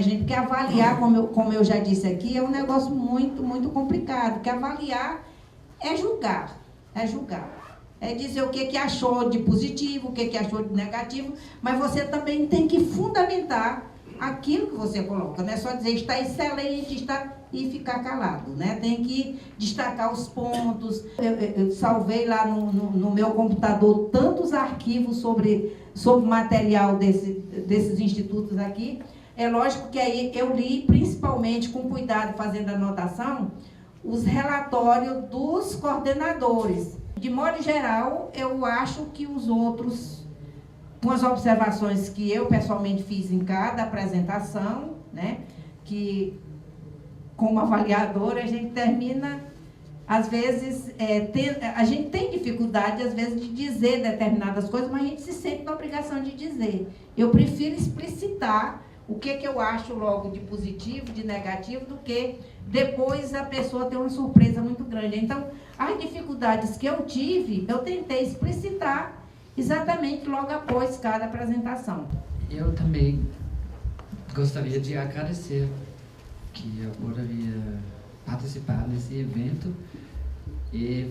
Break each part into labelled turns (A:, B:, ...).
A: né, gente? Porque avaliar, como eu já disse aqui, é um negócio muito, muito complicado. Porque avaliar é julgar, é julgar. É dizer o que achou de positivo, o que achou de negativo, mas você também tem que fundamentar aquilo que você coloca. Não é só dizer está excelente, está e ficar calado, né? Tem que destacar os pontos. Eu salvei lá no meu computador tantos arquivos sobre material desses institutos aqui. É lógico que aí eu li, principalmente com cuidado, fazendo anotação, os relatórios dos coordenadores. De modo geral, eu acho que os outros, com as observações que eu pessoalmente fiz em cada apresentação, né, que como avaliadora a gente termina, às vezes, a gente tem dificuldade, às vezes, de dizer determinadas coisas, mas a gente se sente na obrigação de dizer. Eu prefiro explicitar o que eu acho logo de positivo, de negativo, do que depois a pessoa ter uma surpresa muito grande. Então, as dificuldades que eu tive, eu tentei explicitar exatamente logo após cada apresentação.
B: Eu também gostaria de agradecer que eu poderia participar nesse evento, e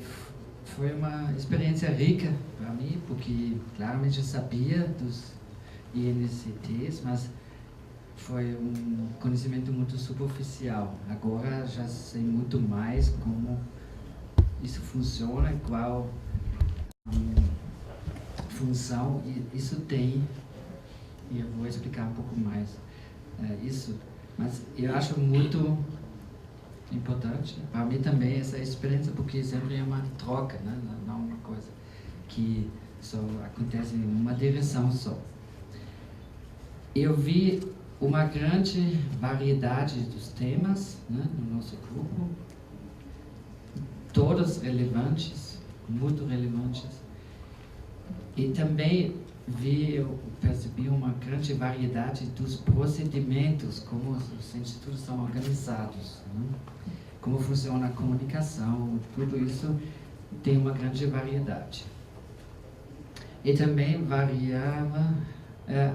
B: foi uma experiência rica para mim, porque claramente eu sabia dos INCTs, mas foi um conhecimento muito superficial. Agora já sei muito mais como isso funciona, qual função isso tem, e eu vou explicar um pouco mais isso. Mas eu acho muito importante para mim também essa experiência, porque sempre é uma troca, né? Não uma coisa que só acontece em uma direção só. Eu vi uma grande variedade dos temas, né, no nosso grupo, todos relevantes, muito relevantes, e também eu percebi uma grande variedade dos procedimentos, como os institutos são organizados, né? Como funciona a comunicação, tudo isso tem uma grande variedade. E também variava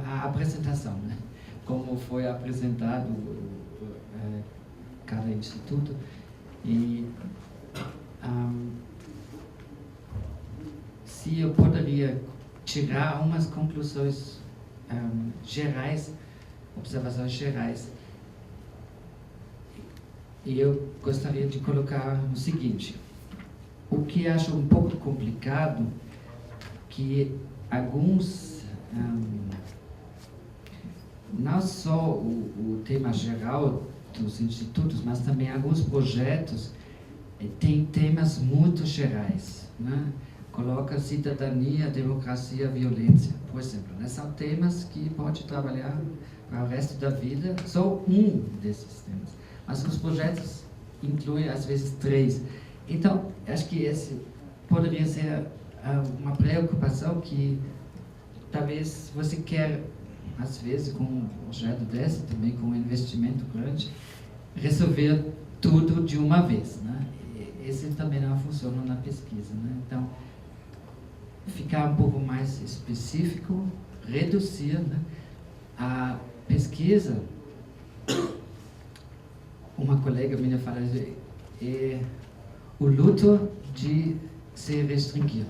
B: a apresentação, né? Como foi apresentado cada instituto. E se eu poderia tirar umas conclusões gerais, observações gerais, e eu gostaria de colocar o seguinte: o que acho um pouco complicado, que alguns, não só o tema geral dos institutos, mas também alguns projetos têm temas muito gerais, né? Coloca cidadania, democracia, violência, por exemplo, né? São temas que pode trabalhar para o resto da vida, só um desses temas. Mas os projetos incluem, às vezes, 3. Então, acho que esse poderia ser uma preocupação que talvez você quer, às vezes, com um projeto desse, também com um investimento grande, resolver tudo de uma vez, né? Esse também não funciona na pesquisa, né? Então, ficar um pouco mais específico, reduzir, né, a pesquisa. Uma colega minha fala, o luto de se restringir.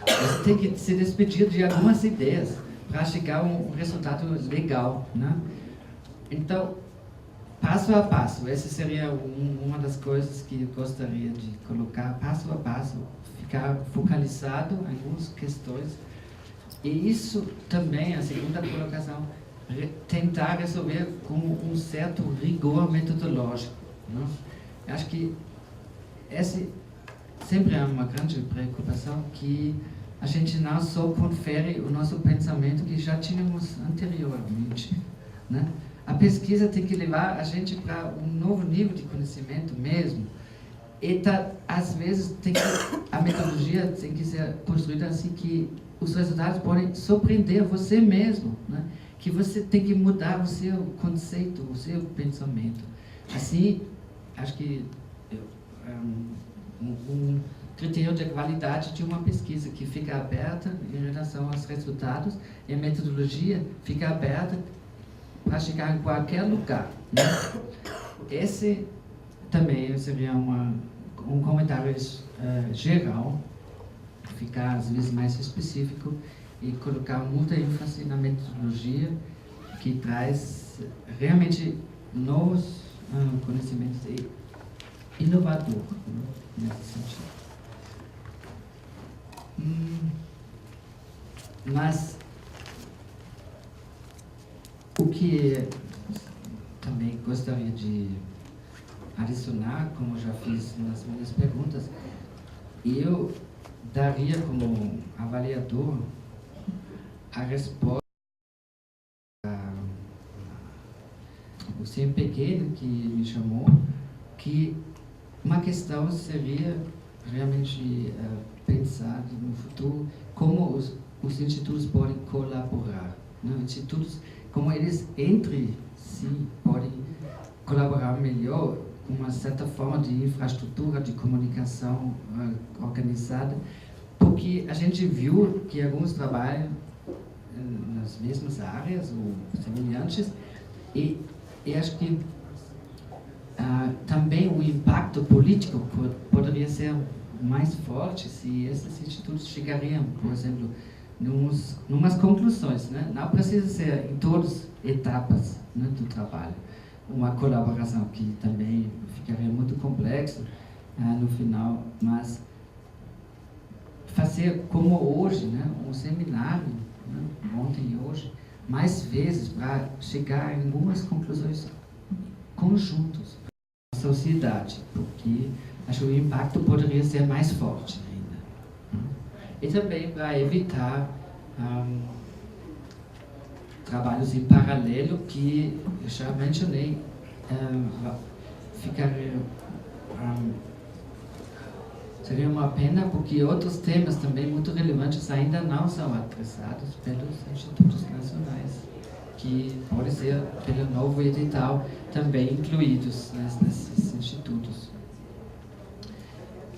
B: Você tem que se despedir de algumas ideias para chegar a um resultado legal, né? Então, passo a passo, essa seria uma das coisas que eu gostaria de colocar, passo a passo, ficar focalizado em algumas questões. E isso também, a segunda colocação, tentar resolver com um certo rigor metodológico, né? Acho que essa sempre é uma grande preocupação, que a gente não só confere o nosso pensamento que já tínhamos anteriormente, né? A pesquisa tem que levar a gente para um novo nível de conhecimento mesmo. E às vezes a metodologia tem que ser construída assim que os resultados podem surpreender você mesmo, né? Que você tem que mudar o seu conceito, o seu pensamento. Assim, acho que um critério de qualidade de uma pesquisa que fica aberta em relação aos resultados, e a metodologia fica aberta para chegar em qualquer lugar, né? Esse também seria um comentário geral, ficar às vezes mais específico e colocar muita ênfase na metodologia que traz realmente novos conhecimentos e inovador, né, nesse sentido. Mas o que também gostaria de adicionar, como já fiz nas minhas perguntas, eu daria como avaliador a resposta o CNPq que me chamou, que uma questão seria realmente pensar no futuro como os institutos podem colaborar, né? Institutos, como eles entre si podem colaborar melhor, uma certa forma de infraestrutura de comunicação organizada, porque a gente viu que alguns trabalham nas mesmas áreas ou semelhantes e acho que também o impacto político poderia ser mais forte se esses institutos chegariam, por exemplo, numas conclusões, né? Não precisa ser em todas as etapas, né, do trabalho. Uma colaboração que também ficaria muito complexa no final, mas fazer como hoje, né, um seminário, né, ontem e hoje, mais vezes para chegar em algumas conclusões conjuntas para a sociedade, porque acho que o impacto poderia ser mais forte ainda. E também para evitar trabalhos em paralelo que eu já mencionei, seria uma pena porque outros temas também muito relevantes ainda não são adressados pelos institutos nacionais, que podem ser, pelo novo edital, também incluídos nesses institutos.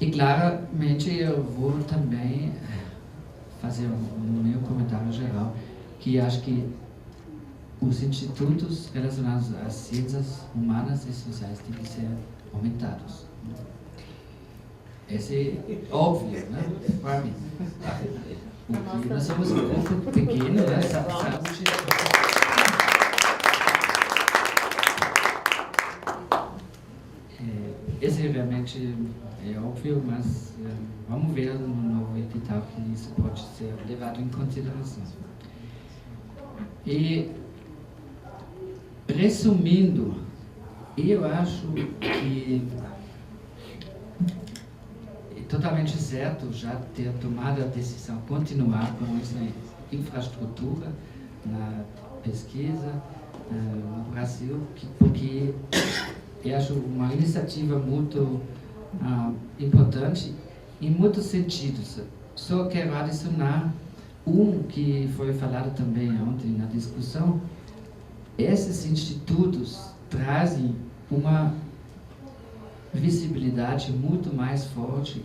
B: E claramente eu vou também fazer um meu comentário geral, que acho que os institutos relacionados às ciências humanas e sociais têm que ser aumentados. Esse é óbvio, né, para mim. Porque nós somos um grupo pequeno, né, saúde. Esse realmente é óbvio, mas vamos ver no novo edital que isso pode ser levado em consideração. E, resumindo, eu acho que é totalmente certo já ter tomado a decisão de continuar com essa infraestrutura na pesquisa no Brasil, porque eu acho uma iniciativa muito importante em muitos sentidos. Só quero adicionar que foi falado também ontem na discussão. Esses institutos trazem uma visibilidade muito mais forte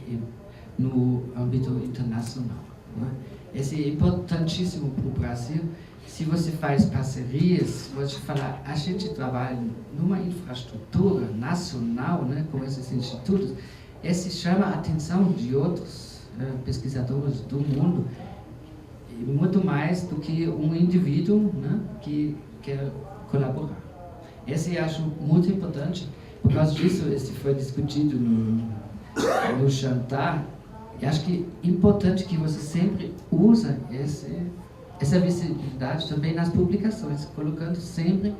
B: no âmbito internacional, né? Esse é importantíssimo para o Brasil. Se você faz parcerias, pode falar, a gente trabalha numa infraestrutura nacional, né, com esses institutos, esse chama a atenção de outros pesquisadores do mundo, muito mais do que um indivíduo, né, que quer colaborar. Esse eu acho muito importante. Por causa disso, esse foi discutido no jantar. Eu acho que é importante que você sempre use essa visibilidade também nas publicações, colocando sempre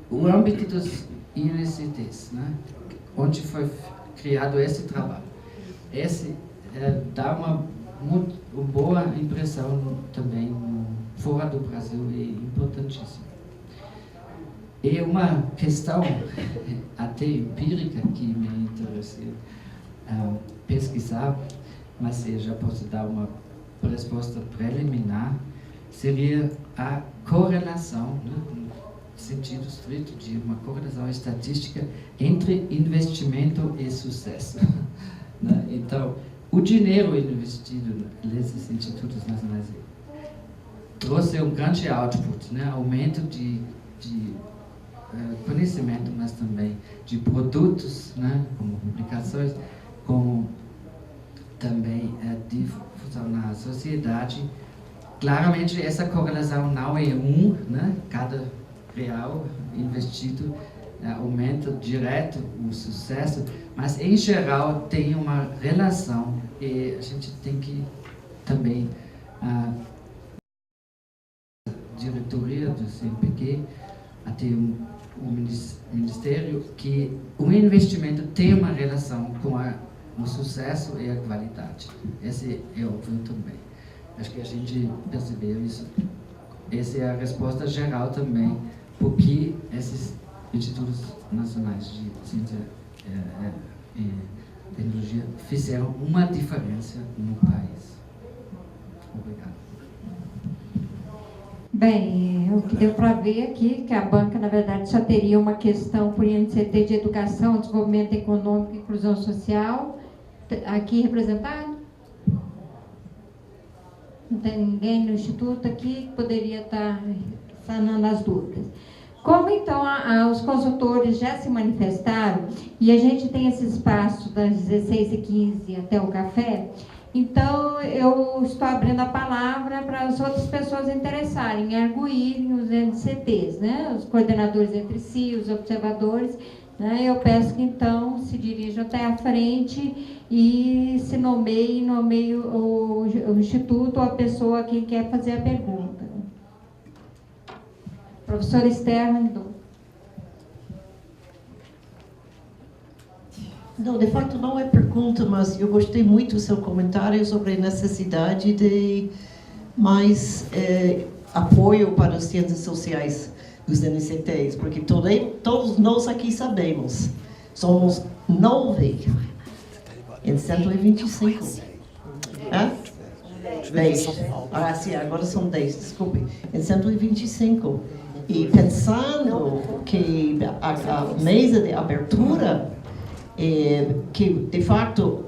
B: o âmbito dos INCTs, né, onde foi criado esse trabalho. Esse dá uma boa impressão também fora do Brasil, é importantíssimo. E uma questão até empírica que me interessei pesquisar, mas eu já posso dar uma resposta preliminar, seria a correlação, né, no sentido estrito de uma correlação estatística entre investimento e sucesso. Né? Então, o dinheiro investido nesses institutos nacionais trouxe um grande output, né, aumento de de conhecimento, mas também de produtos, né, como publicações, como também difusão na sociedade. Claramente, essa correlação não é né? Cada real investido aumenta direto o sucesso, mas em geral tem uma relação e a gente tem que também a diretoria do CNPq, até o ministério, que o investimento tem uma relação com o sucesso e a qualidade. Esse é óbvio também. Acho que a gente percebeu isso. Essa é a resposta geral também, porque esses institutos nacionais de ciência e tecnologia fizeram uma diferença no país. Obrigado.
C: Bem, o que deu para ver aqui que a banca, na verdade, só teria uma questão por INCT de educação, desenvolvimento econômico e inclusão social, aqui representado? Não tem ninguém no Instituto aqui que poderia estar sanando as dúvidas. Como, então, os consultores já se manifestaram, e a gente tem esse espaço das 16h15 até o café, então eu estou abrindo a palavra para as outras pessoas interessarem em arguírem os NCTs, né? Os coordenadores entre si, os observadores, né? Eu peço que, então, se dirijam até a frente e se nomeie o Instituto ou a pessoa a quem quer fazer a pergunta. Professora Esther Randon.
D: Não, de fato não é pergunta, mas eu gostei muito do seu comentário sobre a necessidade de mais apoio para as ciências sociais dos NCTs, porque todos nós aqui sabemos, somos 9 em 125. É? 10. Sim, agora são 10, desculpe. Em 125. E pensando que a mesa de abertura, que de fato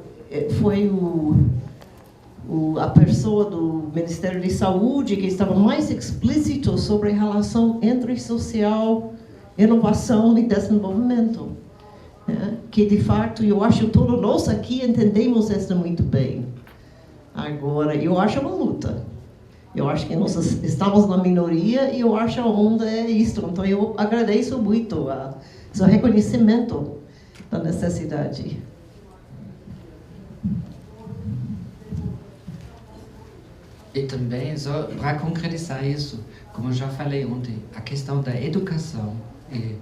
D: foi a pessoa do Ministério de Saúde que estava mais explícito sobre a relação entre social, inovação e desenvolvimento. Que de fato, eu acho que todos nós aqui entendemos isso muito bem. Agora, eu acho uma luta. Eu acho que nós estamos na minoria e eu acho onde é isso. Então, eu agradeço muito o seu reconhecimento da necessidade.
B: E também, só para concretizar isso, como eu já falei ontem, a questão da educação é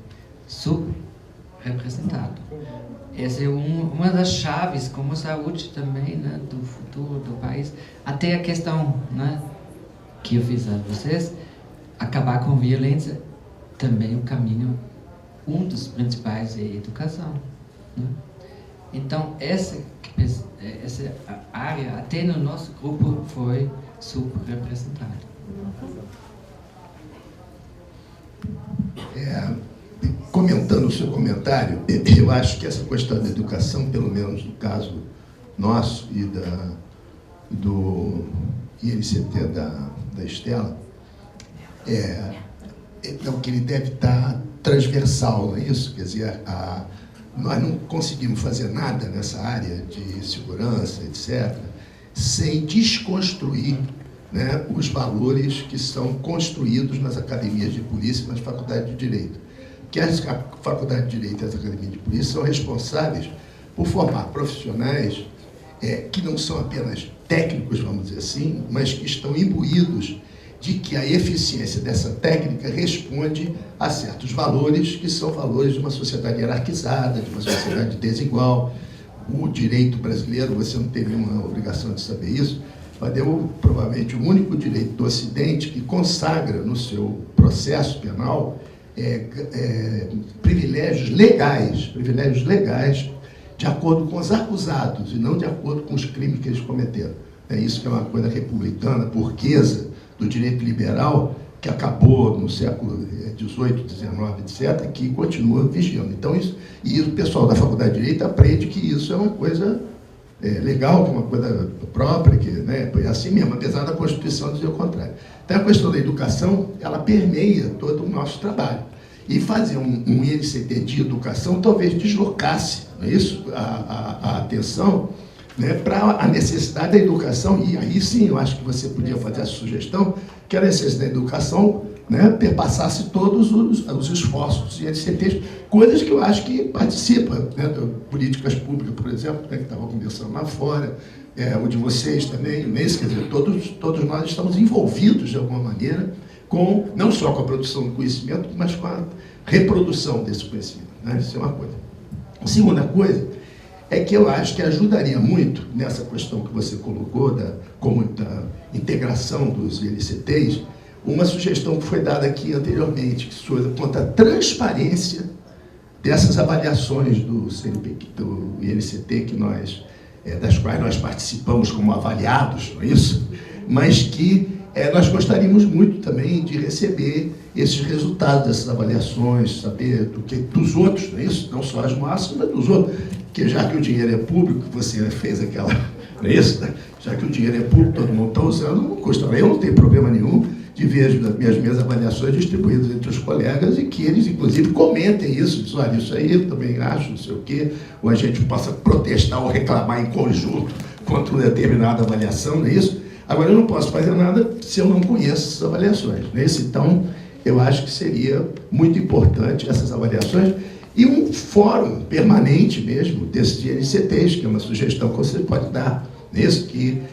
B: subrepresentada. Essa é uma das chaves, como saúde também, né, do futuro do país. Até a questão, né, que eu fiz a vocês, acabar com violência, também o caminho, um dos principais é a educação. Né? Então, essa área, até no nosso grupo, foi subrepresentada.
E: Comentando o seu comentário, eu acho que essa questão da educação, pelo menos no caso nosso e do INCT da Estela, é o que ele deve estar transversal, não é isso? Quer dizer, nós não conseguimos fazer nada nessa área de segurança, etc., sem desconstruir, né, os valores que são construídos nas academias de polícia e nas faculdades de direito. Que a Faculdade de Direito e as Academias de Polícia são responsáveis por formar profissionais que não são apenas técnicos, vamos dizer assim, mas que estão imbuídos de que a eficiência dessa técnica responde a certos valores, que são valores de uma sociedade hierarquizada, de uma sociedade desigual. O direito brasileiro, você não tem nenhuma obrigação de saber isso, mas é provavelmente o único direito do Ocidente que consagra no seu processo penal privilégios legais de acordo com os acusados e não de acordo com os crimes que eles cometeram. É isso que é uma coisa republicana, burguesa, do direito liberal, que acabou no século XVIII, XIX, etc., que continua vigilando. Então, isso, e o pessoal da Faculdade de Direito aprende que isso é uma coisa legal, que é uma coisa própria, que, né, é assim mesmo, apesar da Constituição dizer o contrário. Então, a questão da educação, ela permeia todo o nosso trabalho. E fazer um INCT de educação talvez deslocasse, não é isso? A atenção, né, para a necessidade da educação, e aí sim eu acho que você podia fazer a sugestão que a necessidade da educação, né, perpassasse todos os esforços dos INCTs, coisas que eu acho que participa, né, de políticas públicas, por exemplo, né, que estava conversando lá fora, o de vocês também, quer dizer, todos nós estamos envolvidos de alguma maneira, não só com a produção do conhecimento, mas com a reprodução desse conhecimento, né? Isso é uma coisa. A segunda coisa é que eu acho que ajudaria muito nessa questão que você colocou da integração dos INCTs, uma sugestão que foi dada aqui anteriormente, que quanto à transparência dessas avaliações do INCT, das quais nós participamos como avaliados, não é isso? Mas que nós gostaríamos muito também de receber esses resultados dessas avaliações, saber dos outros, não é isso? Não só as nossas, mas dos outros. Porque já que o dinheiro é público, você fez aquela... Não é isso? Já que o dinheiro é público, todo mundo está usando, não custa. Eu não tenho problema nenhum de ver as minhas avaliações distribuídas entre os colegas e que eles, inclusive, comentem isso. Dizem, olha, isso aí eu também acho, não sei o quê. Ou a gente possa protestar ou reclamar em conjunto contra uma determinada avaliação, não é isso? Agora, eu não posso fazer nada se eu não conheço essas avaliações, não é isso? Então, eu acho que seria muito importante essas avaliações e um fórum permanente mesmo desses INCTs, que é uma sugestão que você pode dar, não é isso? Que,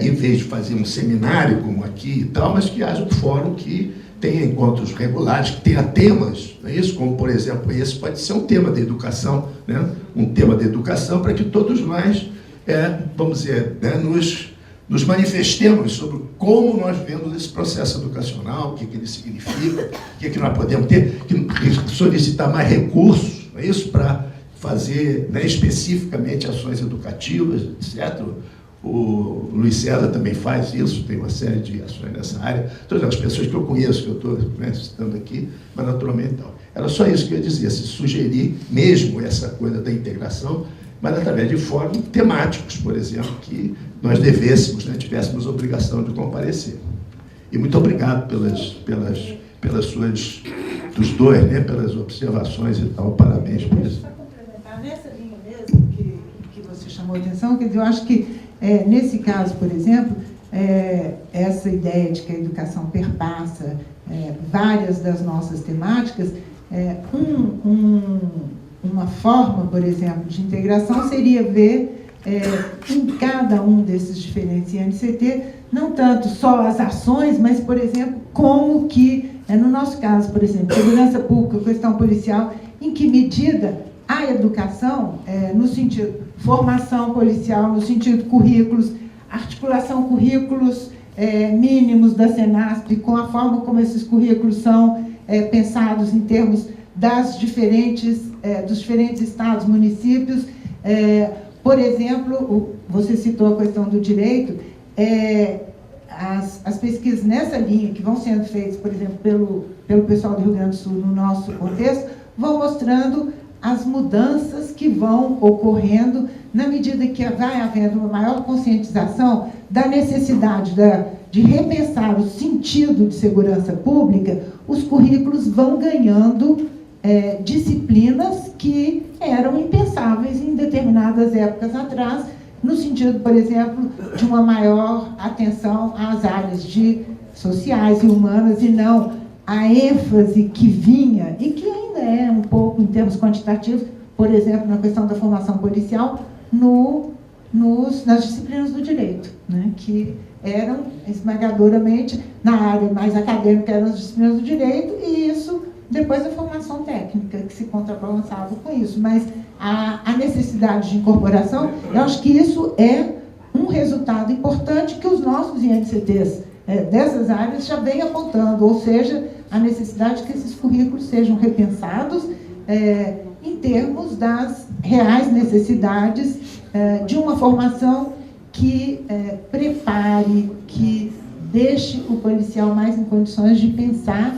E: em vez de fazer um seminário como aqui e tal, mas que haja um fórum que tenha encontros regulares, que tenha temas, não é isso? Como, por exemplo, esse pode ser um tema da educação, né? Um tema da educação para que todos nós, vamos dizer, né, nos manifestemos sobre como nós vemos esse processo educacional, o que ele significa, o que nós podemos ter, que solicitar mais recursos, não é isso? Para fazer, né, especificamente ações educativas, etc. O Luiz César também faz isso, tem uma série de ações nessa área. Todas as pessoas que eu conheço, que eu estou, né, citando aqui, mas naturalmente não. Era só isso que eu ia dizer, se sugerir mesmo essa coisa da integração, mas através de fóruns temáticos, por exemplo, que nós devêssemos, né, tivéssemos obrigação de comparecer. E muito obrigado pelas suas, dos dois, né, pelas observações e tal, parabéns por isso.
F: Para complementar, nessa linha mesmo que você chamou a atenção, quer dizer, eu acho que, nesse caso, por exemplo, essa ideia de que a educação perpassa várias das nossas temáticas, uma forma, por exemplo, de integração seria ver em cada um desses diferentes INCT, não tanto só as ações, mas, por exemplo, como que, no nosso caso, por exemplo, segurança pública, questão policial, em que medida a educação, no sentido formação policial, no sentido currículos, articulação currículos mínimos da Senasp, com a forma como esses currículos são pensados em termos dos diferentes estados, municípios. Por exemplo, você citou a questão do direito, as pesquisas nessa linha, que vão sendo feitas, por exemplo, pelo pessoal do Rio Grande do Sul, no nosso contexto, vão mostrando as mudanças que vão ocorrendo na medida que vai havendo uma maior conscientização da necessidade de repensar o sentido de segurança pública. Os currículos vão ganhando disciplinas que eram impensáveis em determinadas épocas atrás, no sentido, por exemplo, de uma maior atenção às áreas sociais e humanas, e não a ênfase que vinha, e que ainda é um pouco em termos quantitativos, por exemplo, na questão da formação policial, nas disciplinas do direito, né, que eram esmagadoramente, na área mais acadêmica, eram as disciplinas do direito, e isso depois a formação técnica, que se contrabalançava com isso. Mas a necessidade de incorporação, eu acho que isso é um resultado importante que os nossos INCTs dessas áreas já vêm apontando, ou seja, a necessidade que esses currículos sejam repensados em termos das reais necessidades de uma formação que prepare, que deixe o policial mais em condições de pensar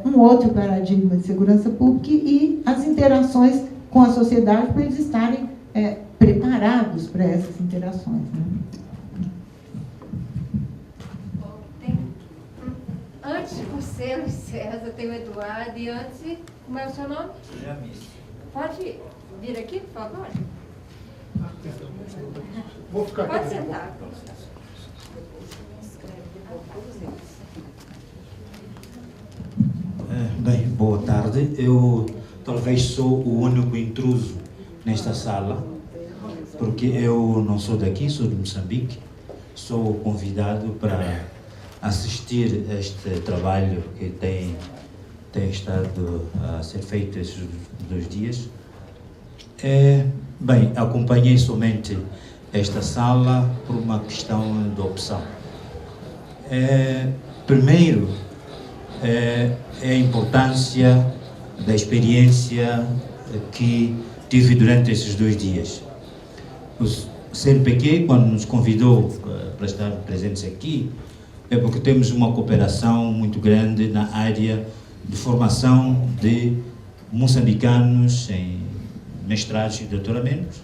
F: um outro paradigma de segurança pública e as interações com a sociedade para eles estarem preparados preparados para essas interações, né?
C: Antes de você, Luiz César, tem o Eduardo, e antes, como é o seu nome? Pode vir aqui, por favor?
G: Vou ficar aqui.
C: Pode sentar.
H: Bem, boa tarde. Eu talvez sou o único intruso nesta sala, porque eu não sou daqui, sou de Moçambique. Sou convidado para assistir a este trabalho que tem estado a ser feito esses 2 dias. Bem, acompanhei somente esta sala por uma questão de opção. Primeiro, a importância da experiência que tive durante esses 2 dias. O CNPq, quando nos convidou para estar presentes aqui, é porque temos uma cooperação muito grande na área de formação de moçambicanos em mestrados e doutoramentos.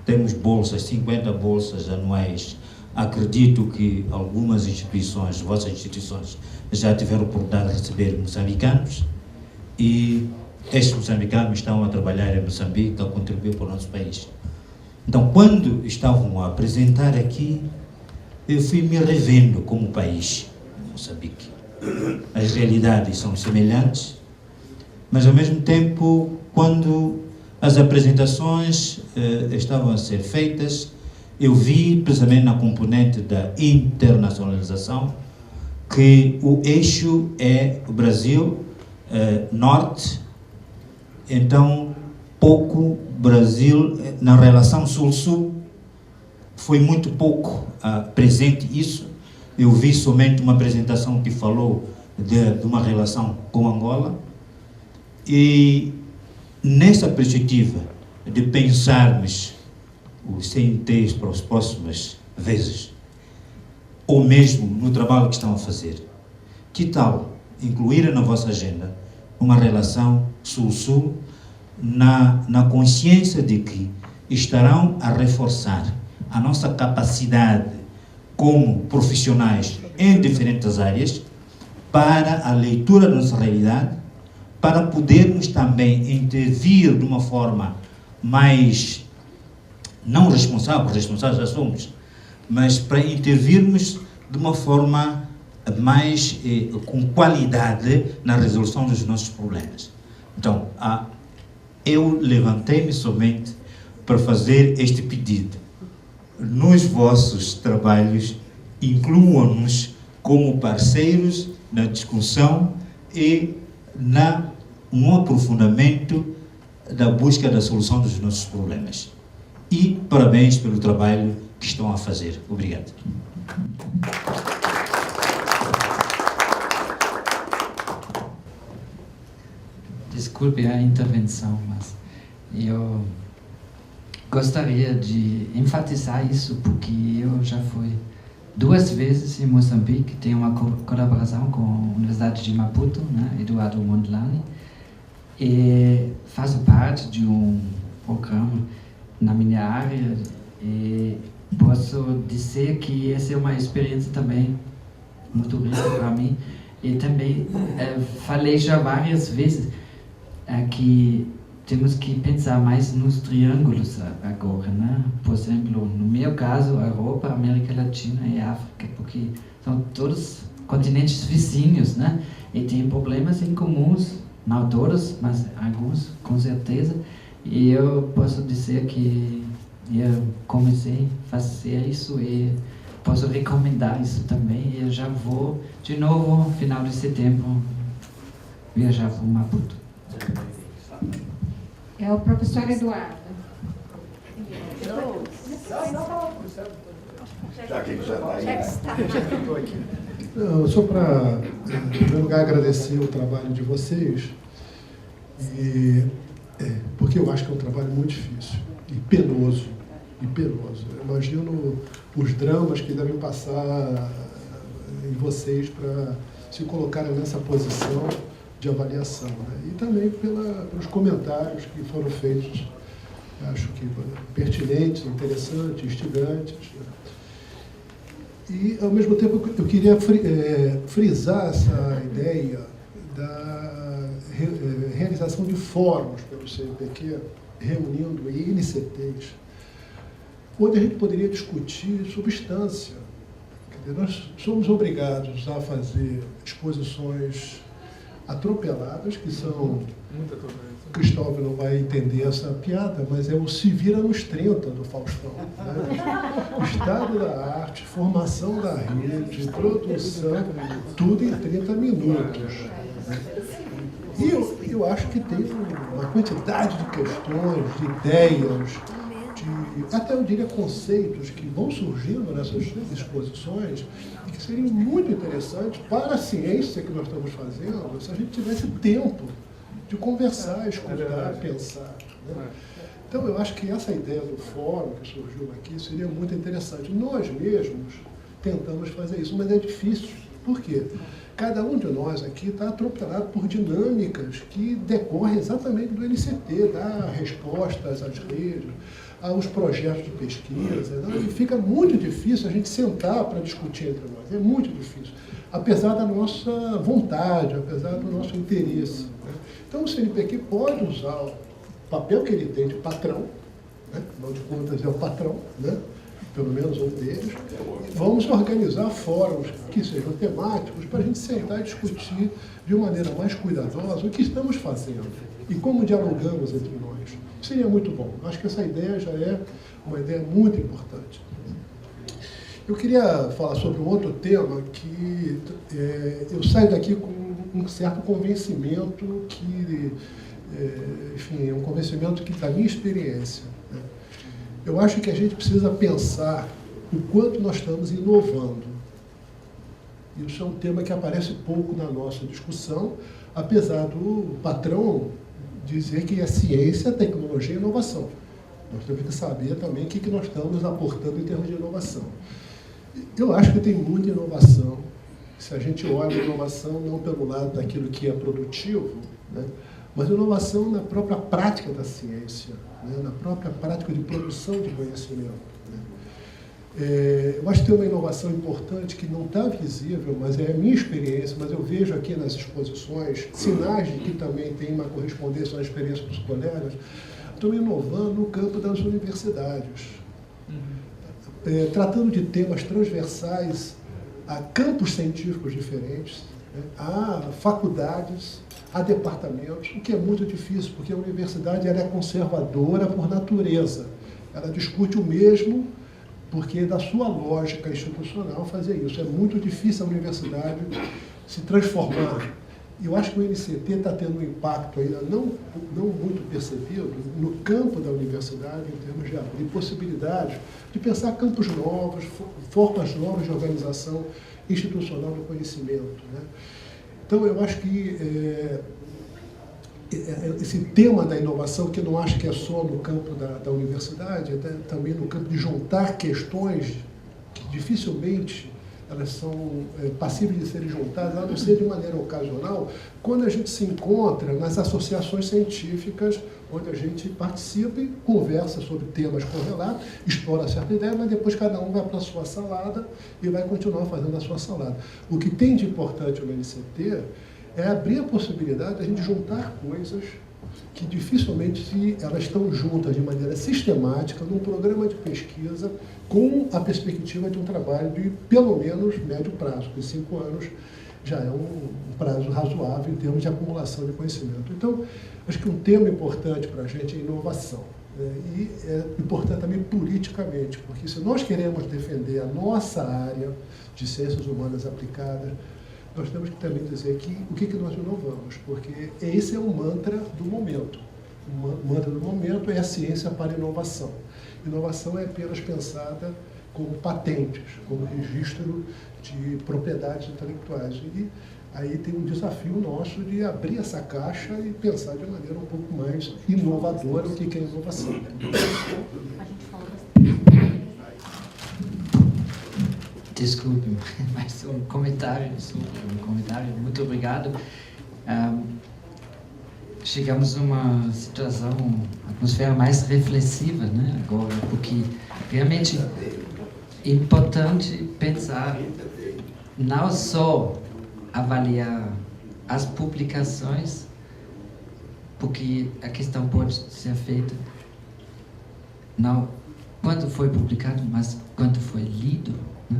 H: Temos bolsas, 50 bolsas anuais. Acredito que algumas instituições, vossas instituições, já tiveram a oportunidade de receber moçambicanos, e estes moçambicanos estão a trabalhar em Moçambique, a contribuir para o nosso país. Então, quando estavam a apresentar aqui, eu fui me revendo como país, Moçambique. As realidades são semelhantes, mas ao mesmo tempo, quando as apresentações estavam a ser feitas, eu vi, precisamente na componente da internacionalização, que o eixo é o Brasil, Norte, então pouco Brasil na relação Sul-Sul, foi muito pouco presente isso. Eu vi somente uma apresentação que falou de uma relação com Angola, e nessa perspectiva de pensarmos os CNTs para as próximas vezes, ou mesmo no trabalho que estão a fazer, que tal incluir na vossa agenda uma relação Sul-Sul, na consciência de que estarão a reforçar a nossa capacidade como profissionais em diferentes áreas para a leitura da nossa realidade, para podermos também intervir de uma forma mais, não responsável, responsáveis já somos, mas para intervirmos de uma forma mais com qualidade na resolução dos nossos problemas. Então, eu levantei-me somente para fazer este pedido. Nos vossos trabalhos, incluam-nos como parceiros na discussão e no aprofundamento da busca da solução dos nossos problemas. E parabéns pelo trabalho que estão a fazer. Obrigado.
B: Desculpe a intervenção, mas eu gostaria de enfatizar isso, porque eu já fui 2 vezes em Moçambique, tenho uma colaboração com a Universidade de Maputo, né, Eduardo Mondlane, e faço parte de um programa na minha área, e posso dizer que essa é uma experiência também muito rica para mim. E também falei já várias vezes que temos que pensar mais nos triângulos agora, né? Por exemplo, no meu caso, a Europa, a América Latina e a África, porque são todos continentes vizinhos, né? E tem problemas em comuns, não todos, mas alguns, com certeza. E eu posso dizer que eu comecei a fazer isso e posso recomendar isso também. E eu já vou, de novo, no final de setembro, viajar para o Maputo.
C: É o professor Eduardo.
G: Só para, em primeiro lugar, agradecer o trabalho de vocês, porque eu acho que é um trabalho muito difícil e penoso. Eu imagino os dramas que devem passar em vocês para se colocarem nessa posição de avaliação, né? E também pelos comentários que foram feitos acho que pertinentes, interessantes, instigantes. E, ao mesmo tempo, eu queria frisar essa ideia da realização de fóruns pelo CNPq, reunindo INCTs, onde a gente poderia discutir substância. Nós somos obrigados a fazer exposições atropeladas, que são... Cristóvão não vai entender essa piada, mas é o Se Vira nos 30 do Faustão. Né? Estado da arte, formação da rede, produção, tudo em 30 minutos. E eu acho que tem uma quantidade de questões, de ideias, até eu diria conceitos que vão surgindo nessas exposições e que seriam muito interessantes para a ciência que nós estamos fazendo, se a gente tivesse tempo de conversar, escutar, pensar. Né? Então, eu acho que essa ideia do fórum que surgiu aqui seria muito interessante. Nós mesmos tentamos fazer isso, mas é difícil. Por quê? Cada um de nós aqui está atropelado por dinâmicas que decorrem exatamente do NCT, dar respostas às redes, aos projetos de pesquisa. Né? E fica muito difícil a gente sentar para discutir entre nós. É muito difícil. Apesar da nossa vontade, apesar do nosso interesse. Né? Então, o CNPq pode usar o papel que ele tem de patrão, né? Afinal de contas é o patrão, né? Pelo menos um deles, e vamos organizar fóruns que sejam temáticos para a gente sentar e discutir de maneira mais cuidadosa o que estamos fazendo e como dialogamos entre nós. Seria muito bom. Acho que essa ideia já é uma ideia muito importante. Eu queria falar sobre um outro tema que eu saio daqui com um certo convencimento que, enfim, é um convencimento que da minha experiência. Né? Eu acho que a gente precisa pensar o quanto nós estamos inovando. Isso é um tema que aparece pouco na nossa discussão, apesar do patrão dizer que é ciência, tecnologia e inovação. Nós temos que saber também o que nós estamos aportando em termos de inovação. Eu acho que tem muita inovação. Se a gente olha a inovação não pelo lado daquilo que é produtivo, né, mas inovação na própria prática da ciência, né, na própria prática de produção de conhecimento. Né. Eu acho que tem uma inovação importante que não está visível, mas é a minha experiência, mas eu vejo aqui nas exposições sinais de que também tem uma correspondência à experiência dos colegas. Estamos inovando no campo das universidades. Tratando de temas transversais a campos científicos diferentes, né, a faculdades, a departamentos, o que é muito difícil, porque a universidade ela é conservadora por natureza. Ela discute o mesmo, porque é da sua lógica institucional fazer isso. É muito difícil a universidade se transformar. E eu acho que o NCT está tendo um impacto ainda não muito percebido no campo da universidade, em termos de abrir possibilidades de pensar campos novos, formas novas de organização institucional do conhecimento. Né? Então, eu acho que esse tema da inovação, que eu não acho que é só no campo da universidade, é também no campo de juntar questões que dificilmente elas são passíveis de serem juntadas, a não ser de maneira ocasional, quando a gente se encontra nas associações científicas, onde a gente participa e conversa sobre temas correlatos, explora certa ideia, mas depois cada um vai para a sua salada e vai continuar fazendo a sua salada. O que tem de importante no NCT é abrir a possibilidade de a gente juntar coisas que dificilmente elas estão juntas de maneira sistemática num programa de pesquisa com a perspectiva de um trabalho de, pelo menos, médio prazo, porque 5 anos já é um prazo razoável em termos de acumulação de conhecimento. Então, acho que um tema importante para a gente é inovação. Né? E é importante também politicamente, porque se nós queremos defender a nossa área de ciências humanas aplicadas, nós temos que também dizer o que nós inovamos, porque esse é o mantra do momento. O mantra do momento é a ciência para a inovação. Inovação é apenas pensada como patentes, como registro de propriedades intelectuais. E aí tem um desafio nosso de abrir essa caixa e pensar de maneira um pouco mais inovadora o que é inovação.
B: Desculpe, mas um comentário. Muito obrigado. chegamos a uma situação, uma atmosfera mais reflexiva, né, agora, porque realmente é importante pensar, não só avaliar as publicações, porque a questão pode ser feita não quando foi publicado, mas quando foi lido, né?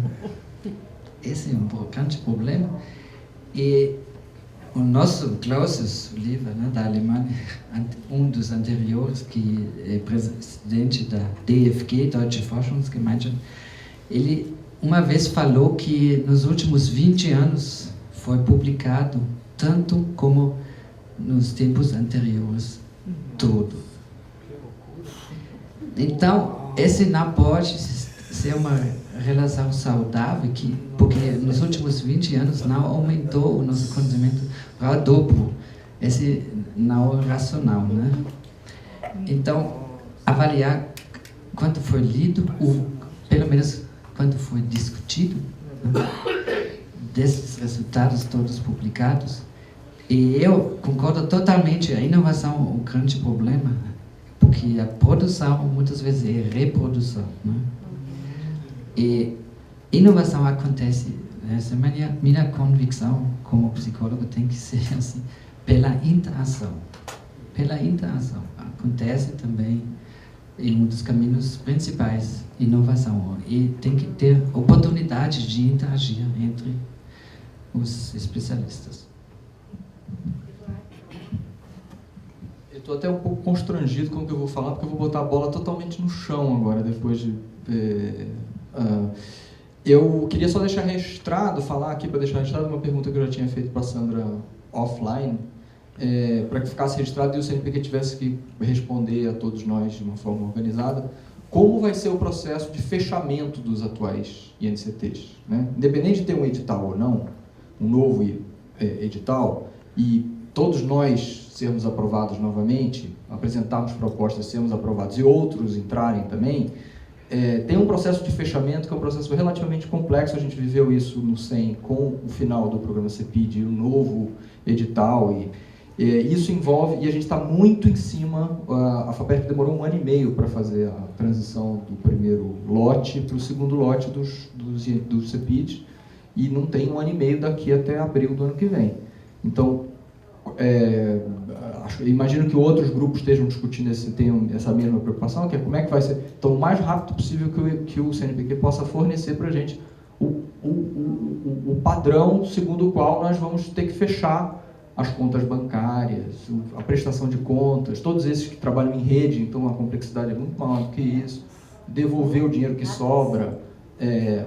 B: Esse é um grande problema. E o nosso Clausius Oliver, né, da Alemanha, um dos anteriores, que é presidente da DFG, Deutsche Forschungsgemeinschaft, ele uma vez falou que nos últimos 20 anos foi publicado tanto como nos tempos anteriores todo. Então, esse não pode ser uma relação saudável, porque nos últimos 20 anos não aumentou o nosso conhecimento para o dobro. Esse não é racional, né? Então, avaliar quanto foi lido, ou pelo menos quanto foi discutido, né? Desses resultados todos publicados. E eu concordo totalmente, a inovação é um grande problema, porque a produção muitas vezes é reprodução, né? E inovação acontece, essa é minha convicção como psicólogo, tem que ser assim, pela interação. Pela interação. Acontece também em um dos caminhos principais, inovação. E tem que ter oportunidade de interagir entre os especialistas.
I: Eu estou até um pouco constrangido com o que eu vou falar, porque eu vou botar a bola totalmente no chão agora, depois de... eu queria só deixar registrado, falar aqui para deixar registrado uma pergunta que eu já tinha feito para a Sandra offline, para que ficasse registrado e o CNPq tivesse que responder a todos nós de uma forma organizada, como vai ser o processo de fechamento dos atuais INCTs, né? Independente de ter um edital ou não, um novo edital, e todos nós sermos aprovados novamente, apresentarmos propostas, sermos aprovados e outros entrarem também, tem um processo de fechamento que é um processo relativamente complexo. A gente viveu isso no SEM com o final do programa CEPID, o novo edital, e isso envolve, e a gente está muito em cima, a FAPERP demorou 1 ano e meio para fazer a transição do primeiro lote para o segundo lote do CEPID, e não tem 1 ano e meio daqui até abril do ano que vem. Então, imagino que outros grupos estejam discutindo tenham essa mesma preocupação, que é como é que vai ser. Então, o mais rápido possível que o CNPq possa fornecer para a gente o padrão segundo o qual nós vamos ter que fechar as contas bancárias, a prestação de contas, todos esses que trabalham em rede, então a complexidade é muito maior do que isso, devolver o dinheiro que sobra,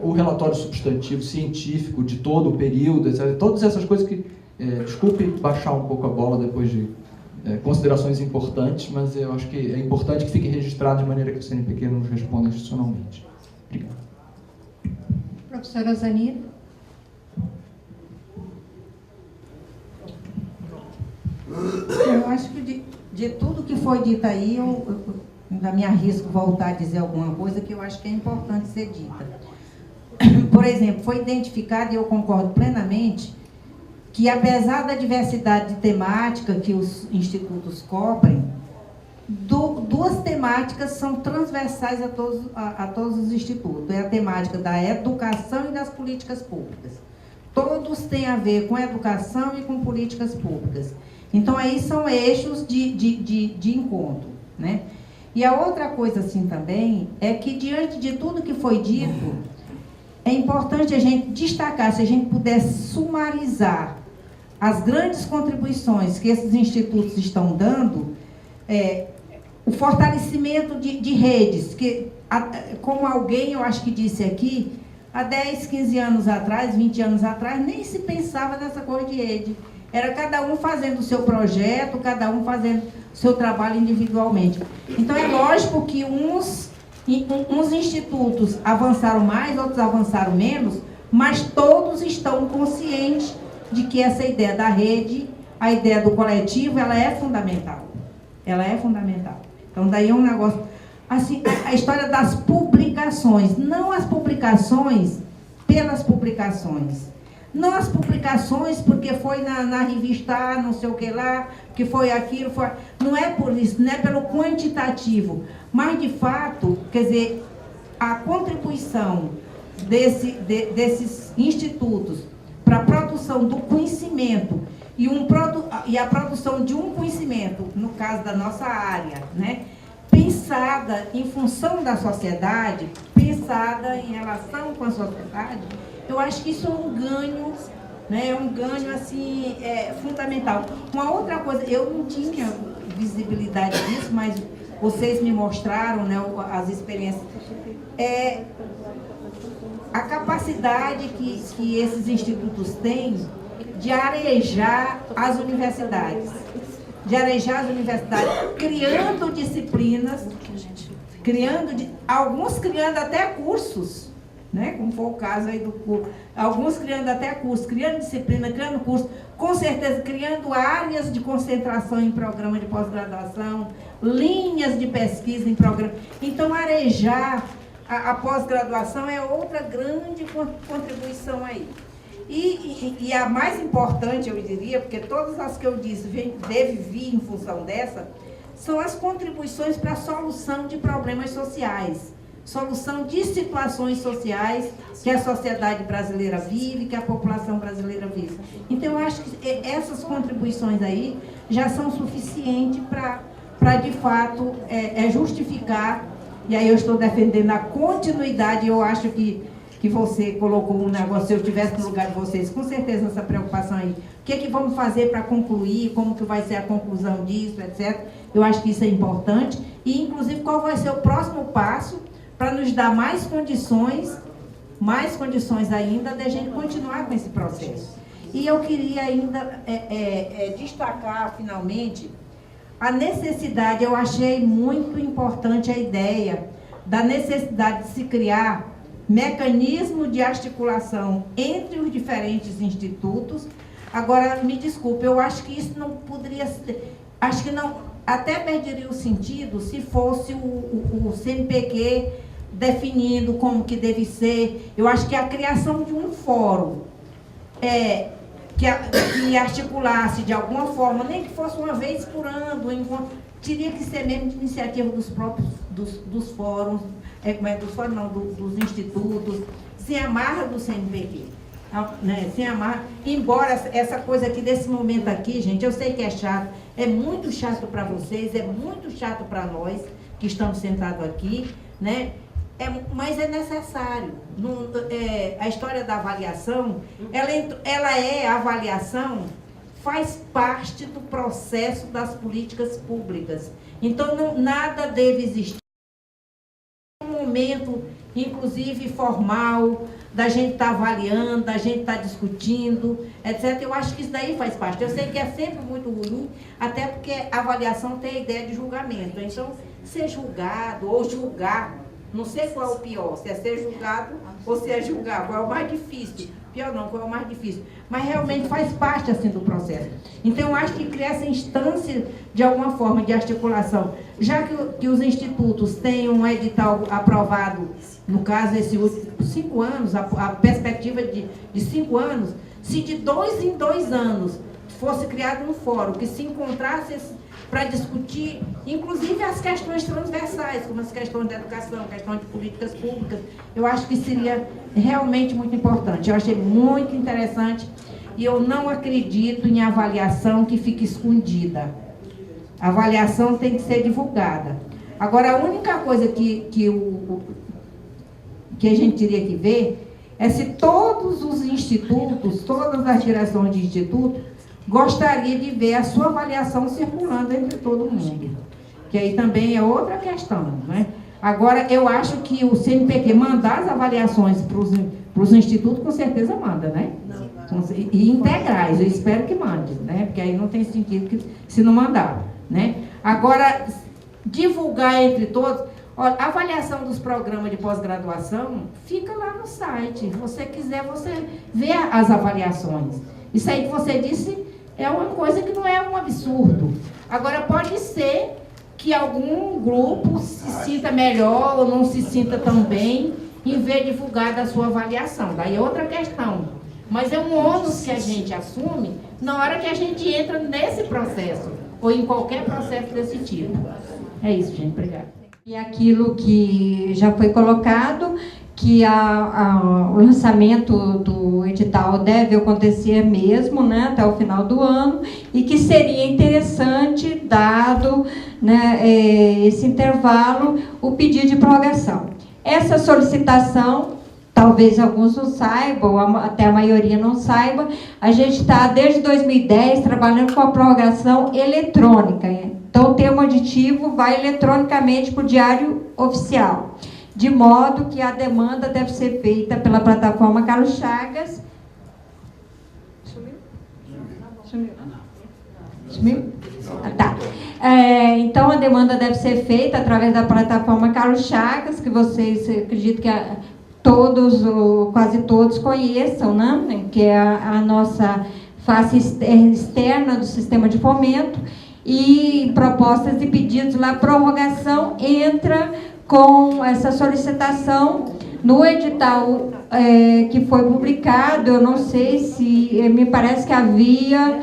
I: o relatório substantivo científico de todo o período, etc. Todas essas coisas que... desculpe baixar um pouco a bola depois de considerações importantes, mas eu acho que é importante que fique registrado de maneira que o CNPq nos responda institucionalmente. Obrigado.
C: Professora Zanino.
A: Eu acho que de tudo que foi dito aí, eu ainda me arrisco voltar a dizer alguma coisa que eu acho que é importante ser dita. Por exemplo, foi identificado, e eu concordo plenamente, que apesar da diversidade de temática que os institutos cobrem, duas temáticas são transversais a todos os institutos. É a temática da educação e das políticas públicas. Todos têm a ver com educação e com políticas públicas. Então, aí são eixos de encontro, né? E a outra coisa, assim, também, é que, diante de tudo que foi dito, é importante a gente destacar, se a gente pudesse sumarizar as grandes contribuições que esses institutos estão dando, o fortalecimento de redes, que, como alguém, eu acho que disse aqui, há 10, 15 anos atrás, 20 anos atrás, nem se pensava nessa coisa de rede. Era cada um fazendo o seu projeto, cada um fazendo o seu trabalho individualmente. Então, é lógico que uns institutos avançaram mais, outros avançaram menos, mas todos estão conscientes de que essa ideia da rede, a ideia do coletivo, ela é fundamental. Ela é fundamental. Então, daí é um negócio... Assim, a história das publicações, não as publicações pelas publicações. Não as publicações porque foi na revista, não sei o que lá, que foi aquilo, não é por isso, não é pelo quantitativo, mas de fato, quer dizer, a contribuição desses institutos para a produção do conhecimento e a produção de um conhecimento, no caso da nossa área, né, pensada em função da sociedade, pensada em relação com a sociedade, eu acho que isso é um ganho, né, é um ganho assim, fundamental. Uma outra coisa, eu não tinha visibilidade disso, mas vocês me mostraram, né, as experiências. A capacidade que esses institutos têm de arejar as universidades. Criando disciplinas, alguns criando até cursos, né? Como foi o caso aí do curso. Alguns criando até cursos, criando disciplina, criando curso, com certeza criando áreas de concentração em programa de pós-graduação, linhas de pesquisa em programa. Então, arejar a pós-graduação é outra grande contribuição aí. E a mais importante, eu diria, porque todas as que eu disse deve vir em função dessa, são as contribuições para a solução de problemas sociais, solução de situações sociais que a sociedade brasileira vive, que a população brasileira vive. Então, eu acho que essas contribuições aí já são suficientes para de fato, justificar. E aí eu estou defendendo a continuidade. Eu acho que você colocou um negócio, se eu estivesse no lugar de vocês, com certeza essa preocupação aí. O que é que vamos fazer para concluir, como que vai ser a conclusão disso, etc. Eu acho que isso é importante. E, inclusive, qual vai ser o próximo passo para nos dar mais condições ainda de a gente continuar com esse processo. E eu queria ainda destacar, finalmente, a necessidade, eu achei muito importante a ideia da necessidade de se criar mecanismo de articulação entre os diferentes institutos. Agora, me desculpe, eu acho que isso não poderia ser, acho que não, até perderia o sentido se fosse o CNPq definindo como que deve ser. Eu acho que a criação de um fórum que articulasse de alguma forma, nem que fosse uma vez por ano, teria que ser mesmo de iniciativa dos próprios dos fóruns, dos institutos, sem amarra do CNPq. Né, sem amarra, embora essa coisa aqui, desse momento aqui, gente, eu sei que é chato, é muito chato para vocês, é muito chato para nós que estamos sentados aqui, né? Mas é necessário. A história da avaliação, a avaliação faz parte do processo das políticas públicas. Então, nada deve existir um momento, inclusive formal, da gente estar avaliando, da gente estar discutindo, etc. Eu acho que isso daí faz parte. Eu sei que é sempre muito ruim, até porque a avaliação tem a ideia de julgamento. Então, ser julgado ou julgar, não sei qual é o pior, se é ser julgado ou se é julgar, qual é o mais difícil. Pior não, qual é o mais difícil. Mas realmente faz parte assim do processo. Então, eu acho que criar essa instância, de alguma forma, de articulação, já que os institutos têm um edital aprovado, no caso, esses últimos 5 anos, a perspectiva de 5 anos, se de 2 em 2 anos fosse criado um fórum que se encontrasse para discutir, inclusive as questões transversais, como as questões da educação, questões de políticas públicas, eu acho que seria realmente muito importante. Eu achei muito interessante e eu não acredito em avaliação que fique escondida. A avaliação tem que ser divulgada. Agora, a única coisa que a gente teria que ver é se todos os institutos, todas as direções de instituto, gostaria de ver a sua avaliação circulando entre todo mundo. Que aí também é outra questão, né? Agora, eu acho que o CNPq mandar as avaliações para os institutos, com certeza manda, né? E integrais, eu espero que mande, né? Porque aí não tem sentido se não mandar, né? Agora, divulgar entre todos. Olha, a avaliação dos programas de pós-graduação fica lá no site. Se você quiser, você vê as avaliações. Isso aí que você disse é uma coisa que não é um absurdo. Agora, pode ser que algum grupo se sinta melhor ou não se sinta tão bem em ver divulgada a sua avaliação. Daí é outra questão. Mas é um ônus que a gente assume na hora que a gente entra nesse processo ou em qualquer processo desse tipo. É isso, gente. Obrigada.
C: E aquilo que já foi colocado, que o lançamento do edital deve acontecer mesmo, né, até o final do ano, e que seria interessante, dado, né, esse intervalo, o pedido de prorrogação. Essa solicitação, talvez alguns não saibam, até a maioria não saiba, a gente está, desde 2010, trabalhando com a prorrogação eletrônica. Então, o termo aditivo vai eletronicamente para o Diário Oficial, de modo que a demanda deve ser feita pela plataforma Carlos Chagas. Sumiu? Ah, tá. Então, a demanda deve ser feita através da plataforma Carlos Chagas, que vocês, acredito que todos, ou quase todos, conheçam, né? Que é a nossa face externa do sistema de fomento, e propostas e pedidos lá, prorrogação entra com essa solicitação no edital que foi publicado. Eu não sei se, me parece que havia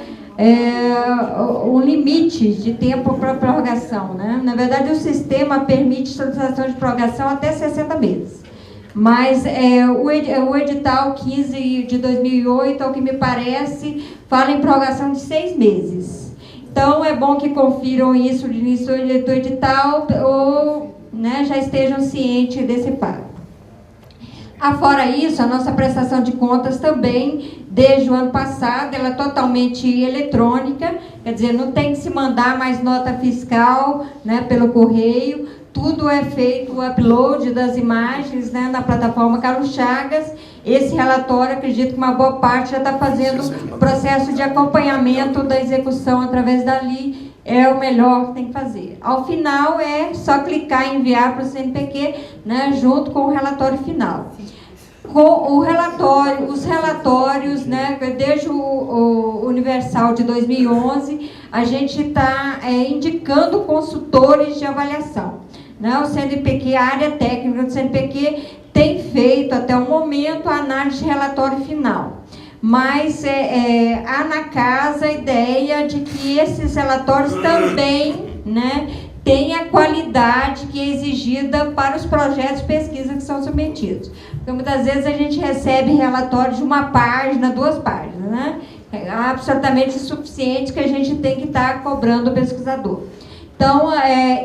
C: um limite de tempo para prorrogação, né? Na verdade, o sistema permite solicitação de prorrogação até 60 meses. Mas o edital 15 de 2008, ao que me parece, fala em prorrogação de 6 meses. Então, é bom que confiram isso no início do edital, ou, né, já estejam cientes desse fato. Afora isso, a nossa prestação de contas também, desde o ano passado, ela é totalmente eletrônica, quer dizer, não tem que se mandar mais nota fiscal, né, pelo correio, tudo é feito o upload das imagens, né, na plataforma Carlos Chagas. Esse relatório, acredito que uma boa parte já está fazendo o processo de acompanhamento da execução através dali, é o melhor que tem que fazer. Ao final, é só clicar e enviar para o CNPq, né, junto com o relatório final. Com o relatório, os relatórios, né, desde o Universal de 2011, a gente está indicando consultores de avaliação. Né? O CNPq, a área técnica do CNPq, tem feito até o momento a análise de relatório final. Mas há na casa a ideia de que esses relatórios também, né, tenham a qualidade que é exigida para os projetos de pesquisa que são submetidos. Porque muitas vezes a gente recebe relatórios de 1 página, 2 páginas, né? É absolutamente insuficiente, que a gente tem que estar cobrando o pesquisador. Então,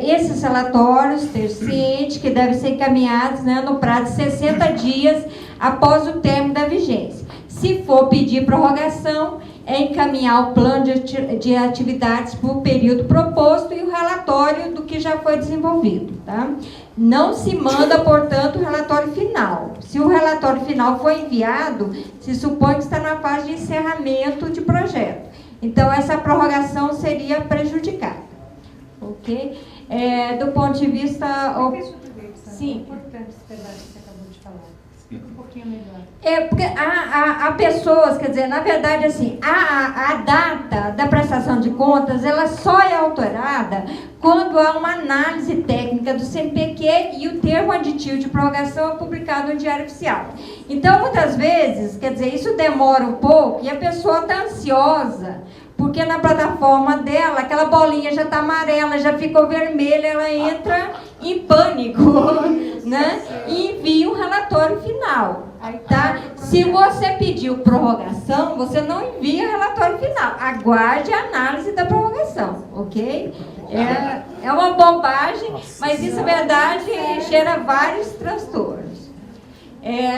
C: esses relatórios, ter ciente que devem ser encaminhados, né, no prazo de 60 dias após o término da vigência. Se for pedir prorrogação, é encaminhar o plano de atividades por período proposto e o relatório do que já foi desenvolvido. Tá? Não se manda, portanto, o relatório final. Se o relatório final for enviado, se supõe que está na fase de encerramento de projeto. Então, essa prorrogação seria prejudicada. Ok? Do ponto de vista... Sim.
J: É importante esse pedaço que você acabou de falar. Explica um pouquinho melhor.
C: Porque há pessoas, quer dizer, na verdade, assim, a data da prestação de contas, ela só é alterada quando há uma análise técnica do CNPq e o termo aditivo de prorrogação é publicado no Diário Oficial. Então, muitas vezes, quer dizer, isso demora um pouco e a pessoa está ansiosa, porque na plataforma dela, aquela bolinha já está amarela, já ficou vermelha, ela entra em pânico, né? E envia um relatório final. Tá? Se você pediu prorrogação, você não envia o relatório final. Aguarde a análise da prorrogação, ok? É uma bobagem, mas isso, na verdade, gera vários transtornos.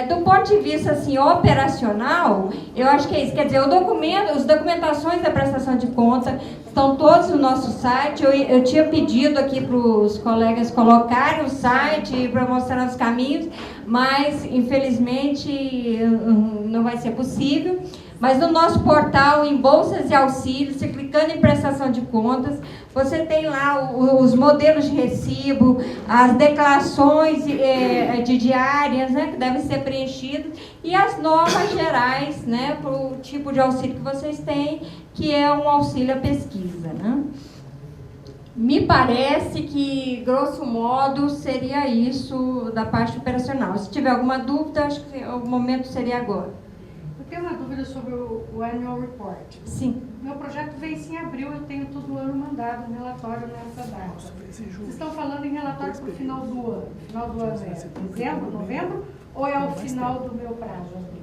C: Do ponto de vista assim, operacional, eu acho que é isso. Quer dizer, as documentações da prestação de conta estão todos no nosso site. Eu tinha pedido aqui para os colegas colocarem o site para mostrar os caminhos, mas infelizmente não vai ser possível. Mas no nosso portal, em Bolsas e Auxílios, você clicando em prestação de contas, você tem lá os modelos de recibo, as declarações de diárias, né, que devem ser preenchidas, e as normas gerais, né, para o tipo de auxílio que vocês têm, que é um auxílio à pesquisa. Né? Me parece que, grosso modo, seria isso da parte operacional. Se tiver alguma dúvida, acho que o momento seria agora.
J: tenho uma dúvida sobre o Annual Report.
C: Sim.
J: Meu projeto vence em abril, eu tenho todo ano mandado um relatório nessa data. Vocês estão falando em relatório para o final do ano. Final do ano é dezembro, novembro, ou é o final do meu prazo, abril?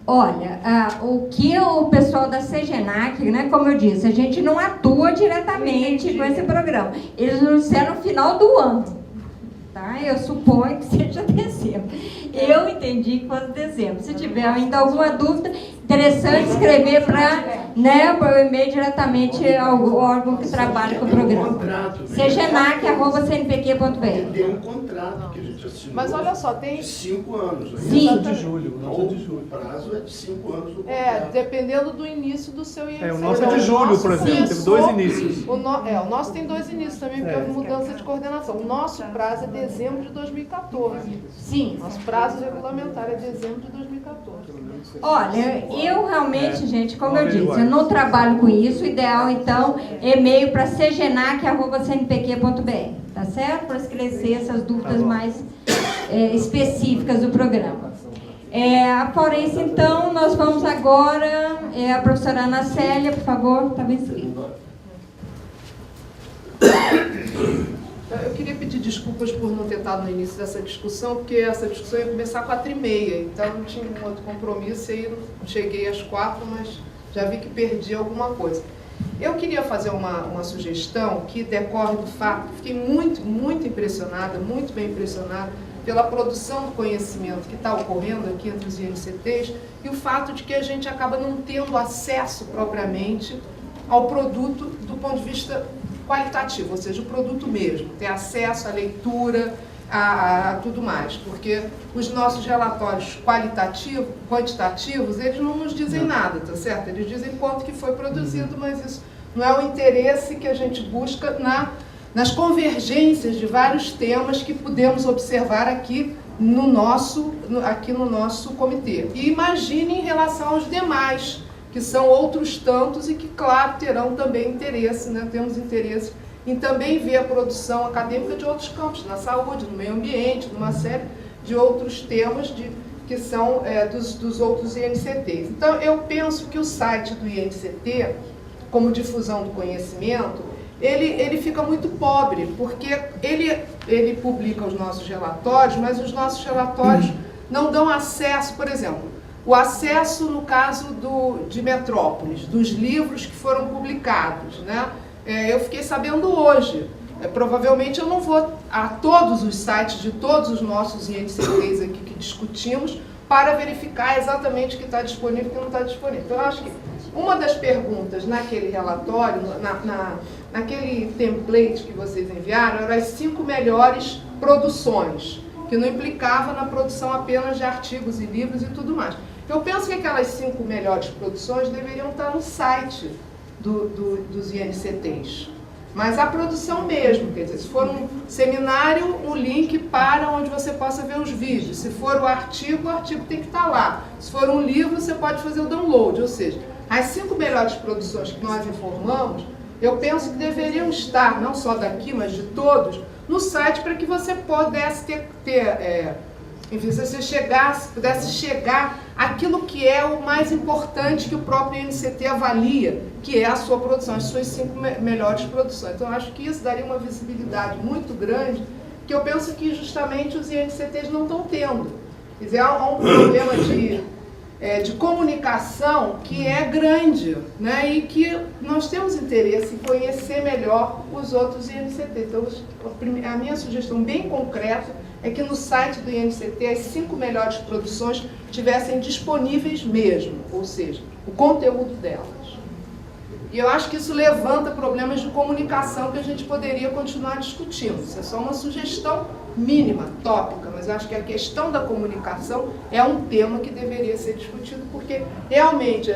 C: Olha, o que o pessoal da CGENAC, né, como eu disse, a gente não atua diretamente com esse programa. Eles nos disseram no final do ano. Tá? Eu suponho que seja dezembro. Eu entendi que fosse dezembro. Se tiver ainda alguma dúvida, interessante escrever para o e-mail diretamente ao órgão que trabalha com o programa. cgenac@cnpq.br.
E: Tem um contrato que a gente assinou.
K: Mas olha só, tem...
E: De 5 anos. Né?
C: Sim.
G: De julho, o nosso é de julho.
E: O prazo é de 5 anos do
K: É,
E: contrato.
K: dependendo do início do seu INCC.
G: O nosso é de julho, por exemplo, teve 2 inícios.
K: O nosso tem 2 inícios também, porque houve mudança de coordenação. O nosso prazo é dezembro de 2014.
C: Sim.
K: Nosso prazo regulamentar é dezembro de 2014.
C: Olha, eu realmente, gente, como eu disse, eu não trabalho com isso. O ideal, então, e-mail para cgenac@cnpq.br, tá certo? Para esclarecer essas dúvidas mais específicas do programa. Fora isso, então, nós vamos agora, a professora Ana Célia, por favor, está vencida.
K: Eu queria pedir desculpas por não ter estado no início dessa discussão, porque essa discussão ia começar às 4h30, então eu tinha um outro compromisso e aí não cheguei às 4, mas já vi que perdi alguma coisa. Eu queria fazer uma sugestão que decorre do fato que fiquei muito, muito impressionada, muito bem impressionada pela produção do conhecimento que está ocorrendo aqui entre os INCTs e o fato de que a gente acaba não tendo acesso propriamente ao produto do ponto de vista qualitativo, ou seja, o produto mesmo, ter acesso à leitura, a tudo mais, porque os nossos relatórios quantitativos, eles não nos dizem nada, tá certo? Eles dizem quanto que foi produzido, mas isso não é o interesse que a gente busca nas convergências de vários temas que podemos observar aqui no nosso comitê. E imagine em relação aos demais, que são outros tantos e que, claro, terão também interesse, né? Temos interesse em também ver a produção acadêmica de outros campos, na saúde, no meio ambiente, numa série de outros temas que são dos outros INCTs. Então, eu penso que o site do INCT, como difusão do conhecimento, ele fica muito pobre, porque ele publica os nossos relatórios, mas os nossos relatórios não dão acesso, por exemplo, o acesso, no caso de Metrópolis, dos livros que foram publicados, né? Eu fiquei sabendo hoje. Provavelmente eu não vou a todos os sites de todos os nossos INCTs aqui que discutimos para verificar exatamente o que está disponível e o que não está disponível. Então, eu acho que uma das perguntas naquele relatório, naquele template que vocês enviaram, eram as 5 melhores produções, que não implicava na produção apenas de artigos e livros e tudo mais. Eu penso que aquelas 5 melhores produções deveriam estar no site dos INCTs. Mas a produção mesmo, quer dizer, se for um seminário, um link para onde você possa ver os vídeos. Se for o artigo tem que estar lá. Se for um livro, você pode fazer o download. Ou seja, as 5 melhores produções que nós informamos, eu penso que deveriam estar, não só daqui, mas de todos, no site para que você pudesse enfim, se você pudesse chegar àquilo que é o mais importante que o próprio INCT avalia, que é a sua produção, as suas 5 melhores produções. Então, eu acho que isso daria uma visibilidade muito grande, que eu penso que justamente os INCTs não estão tendo. Quer dizer, há um problema de comunicação que é grande, né? E que nós temos interesse em conhecer melhor os outros INCT. Então, a minha sugestão bem concreta é que no site do INCT as 5 melhores produções estivessem disponíveis mesmo, ou seja, o conteúdo delas. E eu acho que isso levanta problemas de comunicação que a gente poderia continuar discutindo. Isso é só uma sugestão mínima, tópica, mas eu acho que a questão da comunicação é um tema que deveria ser discutido, porque realmente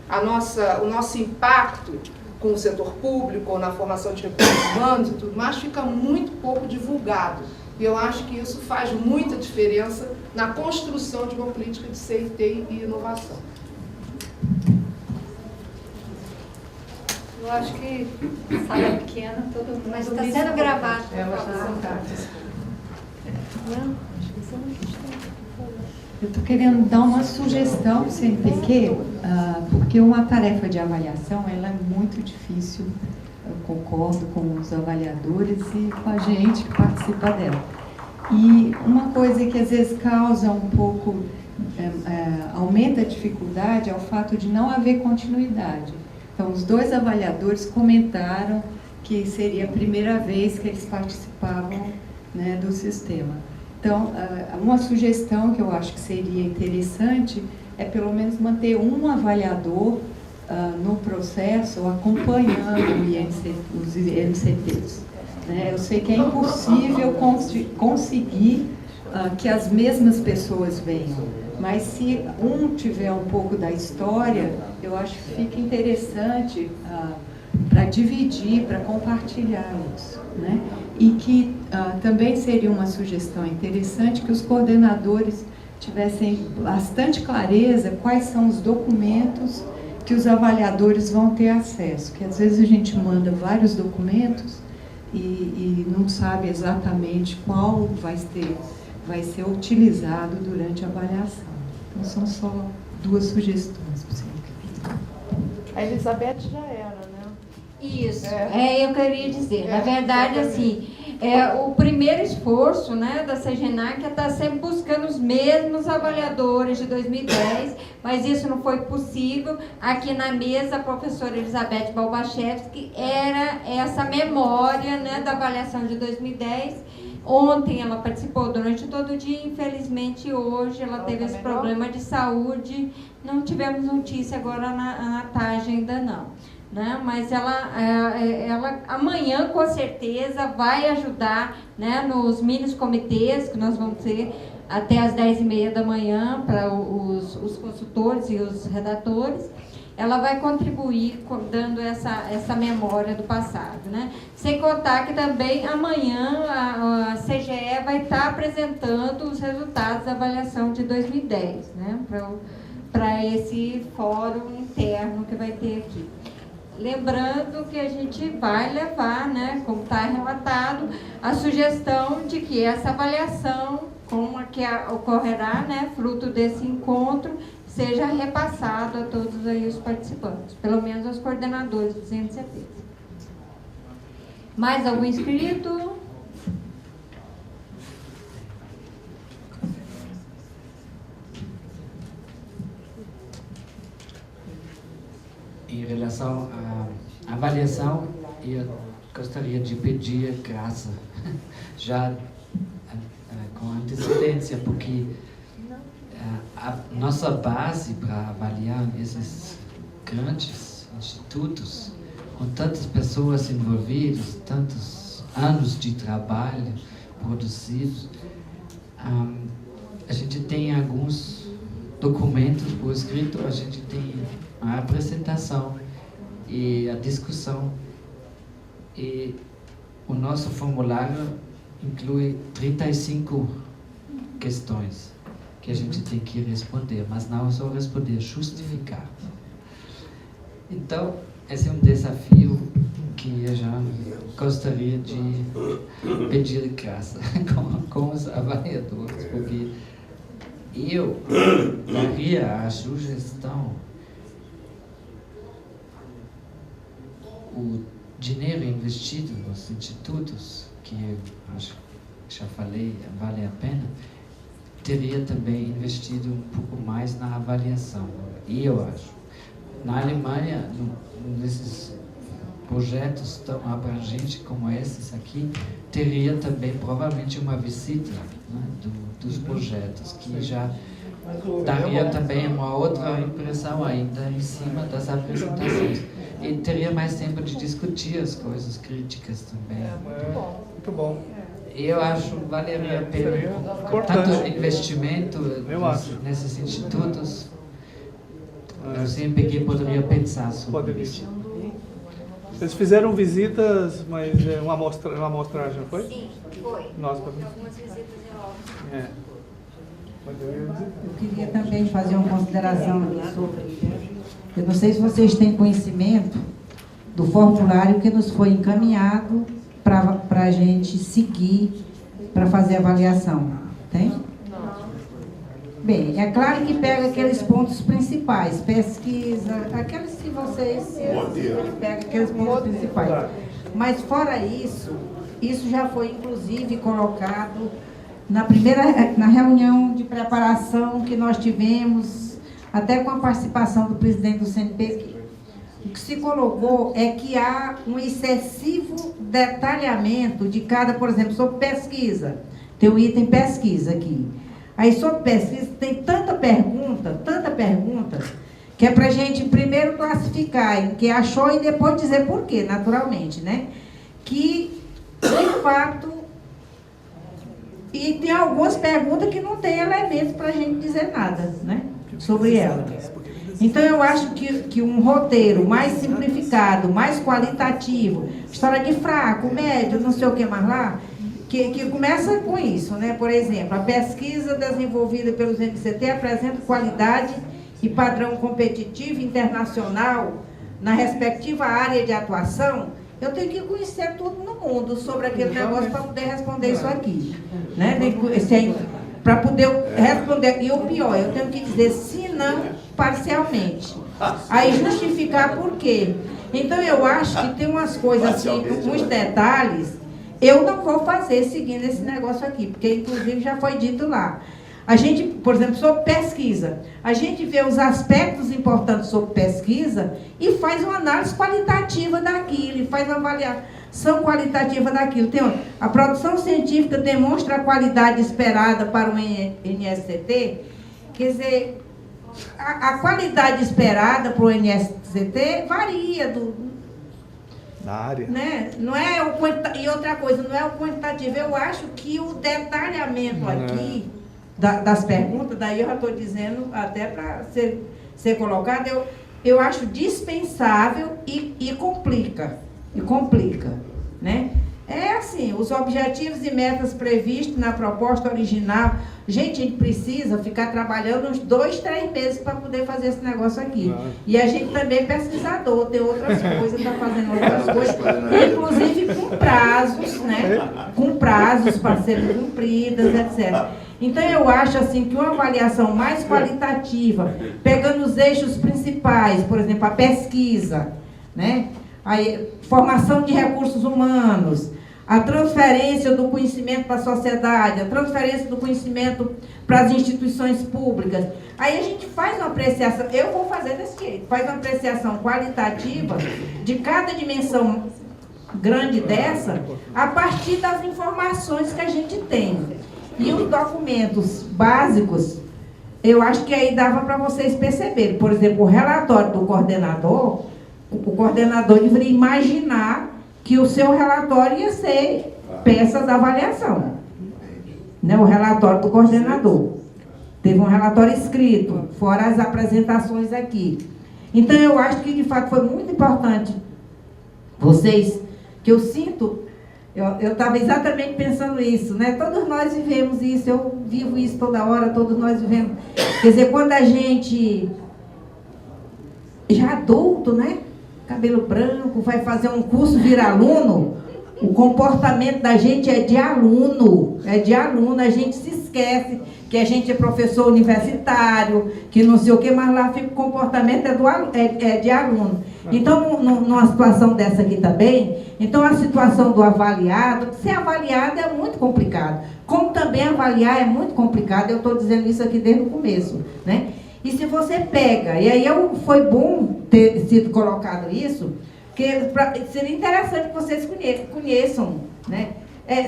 K: o nosso impacto com o setor público, ou na formação de recursos humanos e tudo mais, fica muito pouco divulgado. E eu acho que isso faz muita diferença na construção de uma política de CIT e inovação.
J: Eu acho que sala pequena, todo mundo...
C: Mas está sendo gravado.
K: Não, acho que isso é uma questão.
L: Eu estou querendo dar uma sugestão para o CNPq, porque uma tarefa de avaliação ela é muito difícil, eu concordo com os avaliadores e com a gente que participa dela. E uma coisa que às vezes causa um pouco, aumenta a dificuldade é o fato de não haver continuidade. Então, os dois avaliadores comentaram que seria a primeira vez que eles participavam, né, do sistema. Então, uma sugestão que eu acho que seria interessante é pelo menos manter um avaliador no processo acompanhando os INCTs. Né? Eu sei que é impossível conseguir que as mesmas pessoas venham, mas se um tiver um pouco da história, eu acho que fica interessante para dividir, para compartilhar isso, né? E que também seria uma sugestão interessante que os coordenadores tivessem bastante clareza quais são os documentos que os avaliadores vão ter acesso, que às vezes a gente manda vários documentos e não sabe exatamente qual vai ser utilizado durante a avaliação. Então, são só duas sugestões.
K: A Elizabeth já era, né?
C: Isso, eu queria dizer. Na verdade, assim, o primeiro esforço, né, da CGNAC está sempre buscando os mesmos avaliadores de 2010, mas isso não foi possível. Aqui na mesa, a professora Elizabeth Balbachevski era essa memória, né, da avaliação de 2010. Ontem ela participou durante todo o dia, infelizmente hoje ela teve esse problema de saúde, não tivemos notícia agora na tarde ainda não. Né? Mas ela amanhã com certeza vai ajudar, né, nos mini comitês que nós vamos ter até às 10h30 da manhã para os consultores e os redatores. Ela vai contribuir dando essa memória do passado, né? Sem contar que também amanhã a CGE vai estar apresentando os resultados da avaliação de 2010, né? Para esse fórum interno que vai ter aqui. Lembrando que a gente vai levar, né, como está relatado, a sugestão de que essa avaliação, como a que ocorrerá, né, fruto desse encontro, seja repassado a todos aí os participantes, pelo menos aos coordenadores dos INCTs. Mais algum inscrito?
B: Em relação à avaliação, eu gostaria de pedir graça, já com antecedência, porque a nossa base para avaliar esses grandes institutos, com tantas pessoas envolvidas, tantos anos de trabalho produzidos, a gente tem alguns documentos por escrito, a gente tem a apresentação e a discussão, e o nosso formulário inclui 35 questões que a gente tem que responder, mas não só responder, justificar. Então, esse é um desafio que eu já gostaria de pedir graça com os avaliadores, porque eu daria a sugestão: o dinheiro investido nos institutos, que eu acho que já falei, vale a pena, teria também investido um pouco mais na avaliação. E eu acho, na Alemanha, nesses projetos tão abrangentes como esses aqui, teria também provavelmente uma visita, né, dos projetos, que já daria também uma outra impressão ainda em cima das apresentações. E teria mais tempo de discutir as coisas críticas também.
M: Muito bom.
B: Eu acho que valeria a pena, tanto investimento nesses institutos, o CNPq poderia pensar sobre isso.
M: Vocês fizeram visitas, mas uma amostragem, não foi?
C: Sim, foi.
M: Nossa,
C: algumas visitas em obras.
F: Eu queria também fazer uma consideração aqui sobre... Eu não sei se vocês têm conhecimento do formulário que nos foi encaminhado para a gente seguir para fazer a avaliação. Tem?
K: Não.
A: Bem, é claro que pega aqueles pontos principais, pesquisa, aqueles que vocês pega aqueles pontos principais. Mas fora isso, isso já foi inclusive colocado na reunião de preparação que nós tivemos, até com a participação do presidente do CNPq. O que se colocou é que há um excessivo detalhamento de cada, por exemplo, sobre pesquisa. Tem o item pesquisa aqui. Aí, sobre pesquisa, tem tanta pergunta, que é para a gente primeiro classificar em que achou e depois dizer por quê, naturalmente, né? Que, de fato, e tem algumas perguntas que não tem elementos para a gente dizer nada, né? Sobre ela. Então, eu acho que um roteiro mais simplificado, mais qualitativo, história de fraco, médio, não sei o que mais lá, que começa com isso, né? Por exemplo, a pesquisa desenvolvida pelos NCT apresenta qualidade e padrão competitivo internacional na respectiva área de atuação. Eu tenho que conhecer tudo no mundo sobre aquele negócio para poder responder isso aqui, né? Para poder responder. E o pior, eu tenho que dizer, se não, parcialmente. Aí justificar por quê. Então, eu acho que tem umas coisas assim, uns detalhes, eu não vou fazer seguindo esse negócio aqui, porque, inclusive, já foi dito lá. A gente, por exemplo, sobre pesquisa, a gente vê os aspectos importantes sobre pesquisa e faz uma análise qualitativa daquilo, e faz uma avaliação qualitativa daquilo. A produção científica demonstra a qualidade esperada para o NSCT, quer dizer, a qualidade esperada para o NSCT varia
M: na área.
A: Né? Não é e outra coisa, não é o quantitativo. Eu acho que o detalhamento aqui das perguntas, daí eu já estou dizendo até para ser colocado, eu acho dispensável e complica. Né? É assim, os objetivos e metas previstos na proposta original. Gente, a gente precisa ficar trabalhando uns 2, 3 meses para poder fazer esse negócio aqui. E a gente também é pesquisador, tem outras coisas, está fazendo outras coisas, inclusive com prazos, né? Com prazos para serem cumpridas, etc. Então, eu acho assim, que uma avaliação mais qualitativa, pegando os eixos principais, por exemplo, a pesquisa, né? A formação de recursos humanos, a transferência do conhecimento para a sociedade, a transferência do conhecimento para as instituições públicas. Aí a gente faz uma apreciação, eu vou fazer desse jeito, faz uma apreciação qualitativa de cada dimensão grande dessa, a partir das informações que a gente tem. E os documentos básicos, eu acho que aí dava para vocês perceberem. Por exemplo, o relatório do coordenador, o coordenador deveria imaginar que o seu relatório ia ser peças de avaliação. Né? O relatório do coordenador. Teve um relatório escrito, fora as apresentações aqui. Então, eu acho que, de fato, foi muito importante vocês, que eu sinto, eu estava exatamente pensando isso, né? Todos nós vivemos isso, eu vivo isso toda hora, todos nós vivemos. Quer dizer, quando a gente, já adulto, né? Cabelo branco, vai fazer um curso, vira aluno, o comportamento da gente é de aluno, a gente se esquece que a gente é professor universitário, que não sei o que, mas lá fica o comportamento é de aluno. Então, numa situação dessa aqui também, então a situação do avaliado, ser avaliado é muito complicado, como também avaliar é muito complicado, eu estou dizendo isso aqui desde o começo, né? E se você pega, e aí foi bom ter sido colocado isso, porque seria interessante que vocês conheçam, né?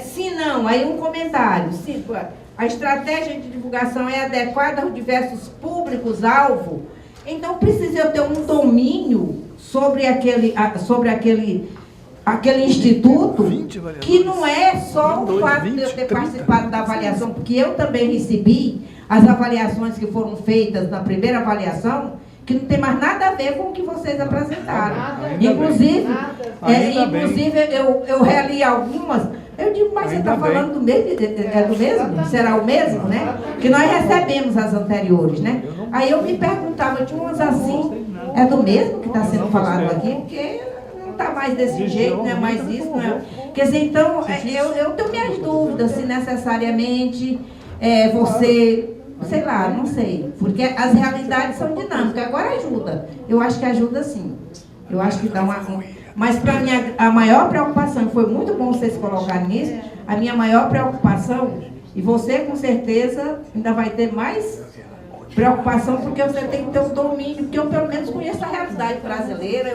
A: Se não, aí um comentário, se a estratégia de divulgação é adequada aos diversos públicos-alvo, então precisa eu ter um domínio sobre aquele instituto, que não é só o fato de eu ter participado da avaliação, porque eu também recebi as avaliações que foram feitas na primeira avaliação, que não tem mais nada a ver com o que vocês apresentaram. Inclusive, eu reli algumas, eu digo, mas você está falando do mesmo? É do mesmo? Será o mesmo, né? Que nós recebemos as anteriores, né? Aí eu me perguntava, tinha umas assim, é do mesmo que está sendo falado aqui? Porque não está mais desse jeito, não é mais isso, não é... Quer dizer, então, eu tenho minhas dúvidas se necessariamente você sei lá, não sei. Porque as realidades são dinâmicas. Agora ajuda. Eu acho que ajuda sim. Eu acho que dá Mas para mim, a maior preocupação, e foi muito bom vocês colocarem nisso, a minha maior preocupação, e você com certeza ainda vai ter mais preocupação, porque você tem que ter o domínio, porque eu pelo menos conheço a realidade brasileira,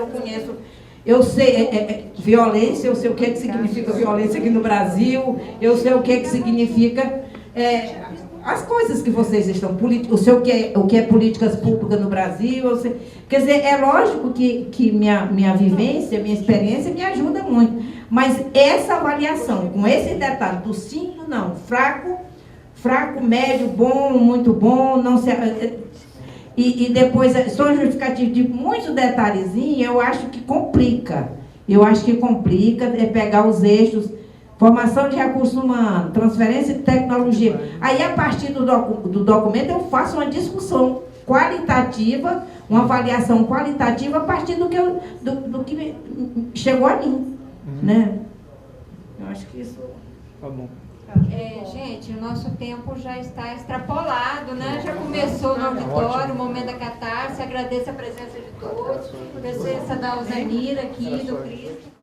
A: eu sei violência, eu sei o que significa violência aqui no Brasil, eu sei o que significa as coisas que vocês estão, eu sei o que é políticas públicas no Brasil, quer dizer, é lógico que minha vivência, minha experiência me ajuda muito, mas essa avaliação, com esse detalhe do 5, não, fraco, médio, bom, muito bom, não se... E depois, só justificativo de muitos detalhezinhos, eu acho que complica. Eu acho que complica pegar os eixos, formação de recursos humanos, transferência de tecnologia. Aí, a partir do documento, eu faço uma discussão qualitativa, uma avaliação qualitativa a partir do que chegou a mim. Né? Eu acho que isso...
M: Tá bom.
C: Gente, o nosso tempo já está extrapolado, né? Já começou no auditório, o momento da catarse. Agradeço a presença de todos, a presença da Alzanira aqui, do Cristo.